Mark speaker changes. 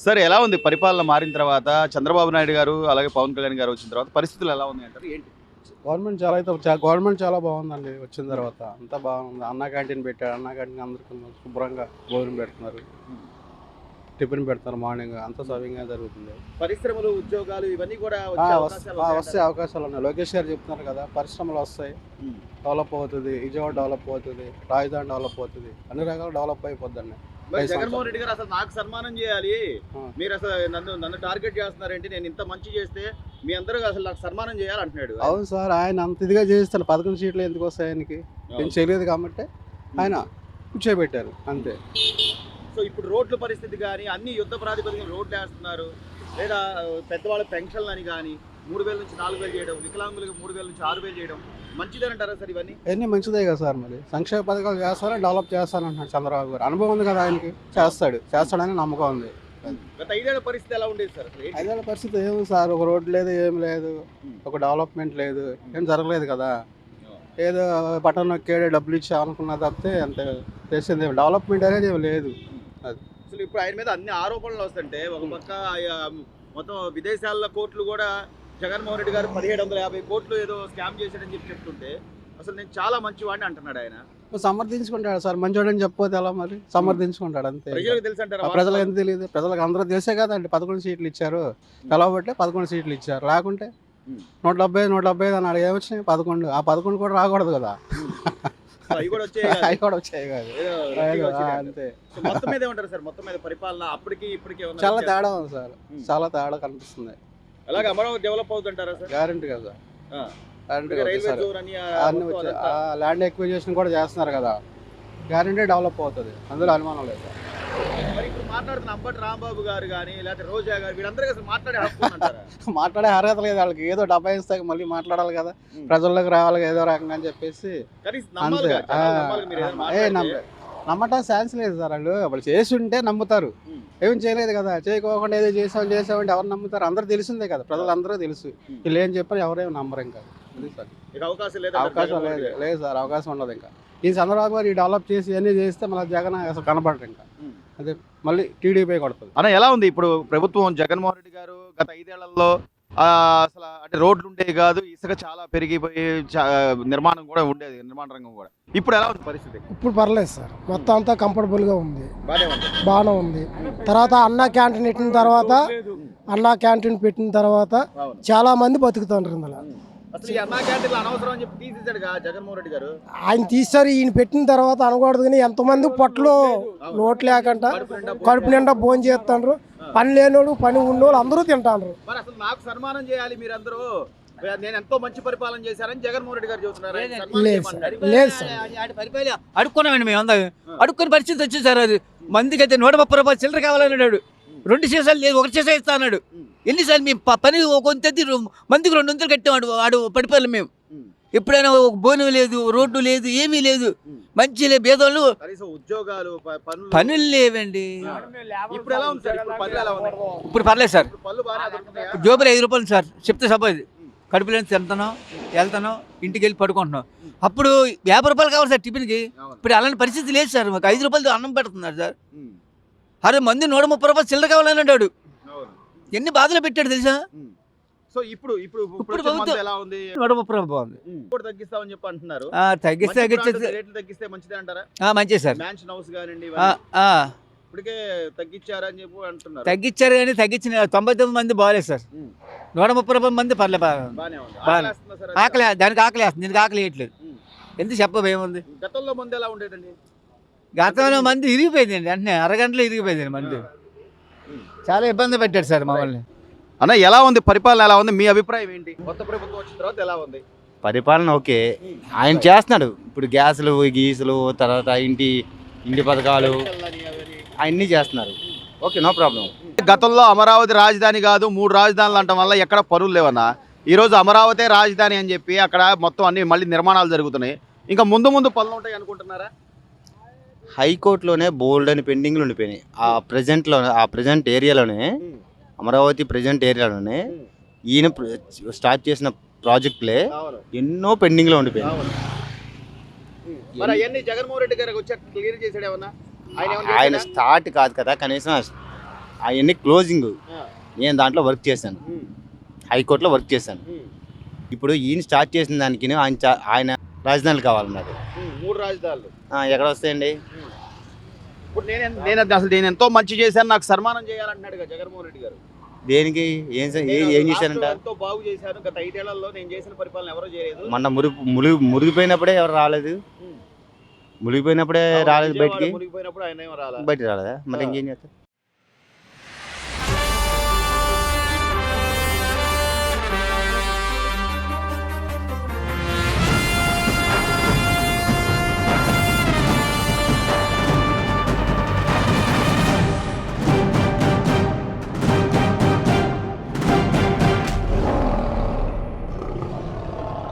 Speaker 1: Sir ఎలా ఉంది పరిపాలన మారిన తర్వాత చంద్రబాబు నాయుడు గారు అలాగే పవన్ కళ్యాణ్ గారు వచ్చిన తర్వాత పరిస్థితులు ఎలా ఉన్నాయి అంటారు ఏంటి?
Speaker 2: గవర్నమెంట్ చాలా బాగుందండి. వచ్చిన తర్వాత అంతా బాగుంది. అన్నా క్యాంటీన్ పెట్టాడు. అన్నా క్యాంటీన్ అందరికీ శుభ్రంగా భోజనం పెడుతున్నారు, టిఫిన్ పెడతారు, మార్నింగ్ అంతా సవ్యంగా జరుగుతుంది.
Speaker 1: పరిశ్రమలు ఉద్యోగాలు ఇవన్నీ కూడా
Speaker 2: వస్తే అవకాశాలు ఉన్నాయి. లోకేష్ గారు చెప్తున్నారు కదా, పరిశ్రమలు వస్తాయి, డెవలప్ అవుతుంది, విజయవాడ డెవలప్ అవుతుంది, రాజధాని డెవలప్ అవుతుంది, అన్ని రకాలు డెవలప్ అయిపోద్దండి.
Speaker 1: జగన్మోహన్ రెడ్డి గారు అసలు నాకు సన్మానం చేయాలి, మీరు అసలు నన్ను టార్గెట్ చేస్తున్నారేంటి, నేను ఇంత మంచి చేస్తే మీ అందరూ అసలు నాకు సన్మానం చేయాలి అంటున్నాడు.
Speaker 2: అవును సార్, ఆయన అంత ఇదిగా చేస్తాడు. 11 సీట్లు ఎందుకు వస్తాయి ఆయనకి? ఏం చేయలేదు కాబట్టి ఆయన కూర్చోబెట్టారు అంతే.
Speaker 1: సో ఇప్పుడు రోడ్ల పరిస్థితి కానీ అన్ని యుద్ధ ప్రాతిపదికన రోడ్లు వేస్తున్నారు, లేదా పెద్దవాళ్ళ పెన్షన్లు అని కానీ 3,000 నుంచి 4,000 చేయడం, వికలాంగులకు 3,000 నుంచి 6,000 చేయడం మంచిదేనంటారా సార్? ఇవన్నీ
Speaker 2: మంచిదే కదా సార్. మరి సంక్షేమ పథకాలు చేస్తారా, డెవలప్ చేస్తానంటున్నాడు చంద్రబాబు గారు. అనుభవం ఉంది కదా ఆయనకి, చేస్తాడని నమ్మకం ఉంది.
Speaker 1: గత 5 ఏళ్ల పరిస్థితి ఎలా ఉండేది సార్?
Speaker 2: 5 ఏళ్ల పరిస్థితి ఏమి సార్, ఒక రోడ్డు లేదు, ఏం లేదు, ఒక డెవలప్మెంట్ లేదు, ఏం జరగలేదు కదా. ఏదో బటన్ నొక్కాడు, డబ్బులు ఇచ్చా అనుకున్న తప్పితే అంతే, చేసింది డెవలప్మెంట్ అనేది ఏమి లేదు. అది
Speaker 1: అసలు ఇప్పుడు ఆయన మీద అన్ని ఆరోపణలు వస్తుంటే ఒక పక్క మొత్తం విదేశాల కోర్టులు కూడా జగన్మోహన్ రెడ్డి గారు 1750 కోట్లు ఏదో స్కామ్ చేశాడని చెప్తుంటే అసలు నేను చాలా మంచివాడిని అంటున్నాడు ఆయన.
Speaker 2: సమర్థించుకుంటాడు సార్, మంచోడని చెప్పకపోతే ఎలా? మరి సమర్థించుకుంటాడు అంతే.
Speaker 1: ప్రజలకు తెలుసు అంటారు.
Speaker 2: ప్రజలకు ఎంత తెలియదు? ప్రజలకు అందరూ తెలిసే కదండి 11 సీట్లు ఇచ్చారు. తెలవబట్టే 11 సీట్లు ఇచ్చారు. లేకుంటే 175 అన్నాడు, ఏమొచ్చినాయి? 11. ఆ 11 కూడా రాకూడదు కదా.
Speaker 1: అవి కూడా
Speaker 2: వచ్చాయి కాదు అంతే.
Speaker 1: మొత్తం మీద ఏమంటారు సార్? మొత్తం మీద పరిపాలన అప్పటికి ఇప్పటికి
Speaker 2: చాలా తేడా ఉంది సార్, చాలా తేడా కనిపిస్తుంది.
Speaker 1: అలాగే అమరావతి డెవలప్ అవుతుంటారా సార్?
Speaker 2: గ్యారెంటీ కదా సార్, ల్యాండ్ ఎక్విజిషన్ కూడా చేస్తున్నారు కదా, గ్యారెంటీ డెవలప్ అవుతుంది, అందులో అనుమానం లేదు సార్.
Speaker 1: మరి ఇప్పుడు మాట్లాడుతున్న అంబటి రాంబాబు గారు కానీ లేకపోతే రోజా గారు వీళ్ళందరికీ అసలు
Speaker 2: మాట్లాడే అర్హత లేదు వాళ్ళకి. ఏదో డబ్బా ఇస్తాక మళ్ళీ మాట్లాడాలి కదా, ప్రజల్లోకి రావాలి ఏదో రకంగా అని చెప్పేసి. నమ్మటం ఛాన్స్ లేదు సార్. వాళ్ళు చేసి ఉంటే నమ్ముతారు, ఏం చేయలేదు కదా, చేయకోకుండా ఏదో చేసామంటే ఎవరు నమ్ముతారు? అందరూ తెలిసిందే కదా, ప్రజలందరూ తెలుసు. వీళ్ళు ఏం చెప్పారు, ఎవరేమి నమ్మరు. ఇంకా అవకాశం లేదు సార్, అవకాశం ఉండదు. ఇంకా ఈ చంద్రబాబు గారు డెవలప్ చేసి అన్నీ చేస్తే మళ్ళీ జగన్ అసలు కనపడరు. ఇంకా అదే మళ్ళీ టీడీపీ కొడుతుంది.
Speaker 1: అన్న ఎలా ఉంది ఇప్పుడు ప్రభుత్వం? జగన్మోహన్ రెడ్డి గారు గత 5 ఏళ్లలో అసలు అంటే రోడ్లు ఉండేవి కాదు, ఇసుక చాలా పెరిగిపోయి నిర్మాణం కూడా ఉండేది, నిర్మాణ రంగం కూడా. ఇప్పుడు ఎలా ఉంది పరిస్థితి?
Speaker 3: ఇప్పుడు పర్లేదు సార్, మొత్తం అంతా కంఫర్టబుల్గా ఉంది, బాగానే ఉంది. తర్వాత అన్నా క్యాంటీన్ పెట్టిన తర్వాత చాలా మంది బతుకుతుంటారు. ఇందులో
Speaker 1: జగన్మోహన్ రెడ్డి గారు
Speaker 3: ఆయన తీస్తారు, ఈయన పెట్టిన తర్వాత అనకూడదు. కానీ ఎంతమంది పొట్టలో లోటు లేకుండా కడుపు నిండా భోజనం చేస్తుండ్రు. పని లేనోడు, పని ఉన్నోళ్ళు అందరూ తింటారు.
Speaker 1: అసలు నాకు సన్మానం చేయాలి మీరందరూ, నేను ఎంతో మంచి పరిపాలన చేశారని జగన్మోహన్ రెడ్డి గారు చెబుతున్నారు.
Speaker 3: లేదు సార్,
Speaker 4: అడుక్కున్నామండి మేము అందరం. అడుక్కునే పరిస్థితి వచ్చింది సార్. అది మందికి అయితే 130 రూపాయలు చిల్లర కావాలన్నాడు. 2 సీసాలు లేదు, 1 సీసా ఇస్తా అన్నాడు. ఎన్నిసార్లు మేము పని కొంత మందికి 200 కట్టాం. ఆడు పడిపోయాలి మేము. ఎప్పుడైనా ఒక బోనం లేదు, రోడ్డు లేదు, ఏమీ లేదు. మంచి లేదు, పేదోళ్ళు
Speaker 1: ఉద్యోగాలు
Speaker 4: పనులు లేవండి. ఇప్పుడు పర్లేదు సార్. జోబులు 5 రూపాయలు సార్ చెప్తే సపోజ్ కడుపులో తింటాను, వెళ్తాను, ఇంటికి వెళ్ళి పడుకుంటున్నాం. అప్పుడు 50 రూపాయలు కావాలి సార్ టిఫిన్కి. ఇప్పుడు అలాంటి పరిస్థితి లేదు సార్. మాకు 5 రూపాయలు అన్నం పెడుతున్నారు సార్. అరే మంది 130 రూపాయలు చిల్లర కావాలని అంటాడు. ఎన్ని బాధలు పెట్టాడు తెలుసా?
Speaker 1: సో ఇప్పుడు
Speaker 4: 130 రూపాయలు బాగుంది.
Speaker 1: తగ్గిస్తామని చెప్పి అంటున్నారు. తగ్గిస్తే మంచిదే అంటారా?
Speaker 4: మంచిది సార్.
Speaker 1: మ్యాన్షన్ హౌస్ కానివ్వండి ఇప్పటికే తగ్గించారని చెప్పి అంటున్నారు.
Speaker 4: తగ్గించారు కానీ తగ్గించిన 99 మంది బాగాలేదు సార్. 130 రూపాయల మంది పర్లేదు. ఆకలి, దానికి ఆకలి వేస్తుంది, దీనికి ఆకలి వేయట్లేదు. ఎందుకు చెప్పేముంది?
Speaker 1: గతంలో మంది ఎలా ఉండేదండి?
Speaker 4: గతంలో మంది ఇరిగిపోయిందండి, అంటే అరగంటలో ఇరిగిపోయిందండి. మంది చాలా ఇబ్బంది పెట్టాడు సార్ మమ్మల్ని.
Speaker 1: అన్న ఎలా ఉంది పరిపాలన? ఎలా ఉంది, మీ అభిప్రాయం ఏంటి? కొత్త ప్రభుత్వం వచ్చిన తర్వాత ఎలా ఉంది
Speaker 5: పరిపాలన? ఓకే, ఆయన చేస్తున్నాడు. ఇప్పుడు గ్యాసులు గీసులు, తర్వాత ఇంటి పథకాలు అన్నీ చేస్తున్నారు. Okay, no problem.
Speaker 1: గతంలో అమరావతి రాజధాని కాదు 3 రాజధానులు అంటం వల్ల ఎక్కడ పనులు లేవన్నా. ఈరోజు అమరావతి రాజధాని అని చెప్పి అక్కడ మొత్తం అన్ని మళ్ళీ నిర్మాణాలు జరుగుతున్నాయి. ఇంకా ముందు పనులు ఉంటాయి అనుకుంటున్నారా?
Speaker 5: హైకోర్టులోనే బోల్డ్ అని పెండింగ్లు ఉండిపోయినాయి. ఆ ప్రజెంట్ ఏరియాలోనే, అమరావతి ప్రజెంట్ ఏరియాలోనే ఈయన స్టార్ట్ చేసిన ప్రాజెక్టులే ఎన్నో పెండింగ్లో ఉండిపోయినాయి.
Speaker 1: జగన్మోహన్ రెడ్డి గారు వచ్చి క్లియర్ చేసాడు ఏమన్నా?
Speaker 5: ఆయన స్టార్ట్ కాదు కదా, కనీసం అవన్నీ క్లోజింగ్.
Speaker 1: ఆ,
Speaker 5: నేను దాంట్లో వర్క్ చేశాను,
Speaker 1: ఉమ్,
Speaker 5: హైకోర్టులో వర్క్ చేశాను.
Speaker 1: ఉమ్,
Speaker 5: ఇప్పుడు ఈయన స్టార్ట్ చేసిన దానికి ఆయన రాజధానులు కావాలన్నారు.
Speaker 1: 3 రాజధానులు.
Speaker 5: ఎక్కడ వస్తాయండి?
Speaker 1: ఇప్పుడు నేను ఎంతో మంచి చేశాను, నాకు సన్మానం చేయాలంటున్నాడు కదా జగన్మోహన్ రెడ్డి గారు.
Speaker 5: దేనికి? ఏం
Speaker 1: నేను
Speaker 5: చేశారంట?
Speaker 1: రాష్ట్రం ఎంతో బాగు చేశాను, గత 5 ఏళ్లలో నేను చేసిన పరిపాలన ఎవరో చేయలేదు.
Speaker 5: మొన్న మురిగిపోయినప్పుడే ఎవరు రాలేదు?
Speaker 1: ఉమ్.
Speaker 5: మునిగిపోయినప్పుడే రాలేదు
Speaker 1: విజయవాడ
Speaker 5: బయటికి.
Speaker 1: మునిగిపోయినప్పుడు ఆయన ఏమో రాలా.
Speaker 5: బయటికి రాలేదా? మరి ఇంకేం చేస్తారు?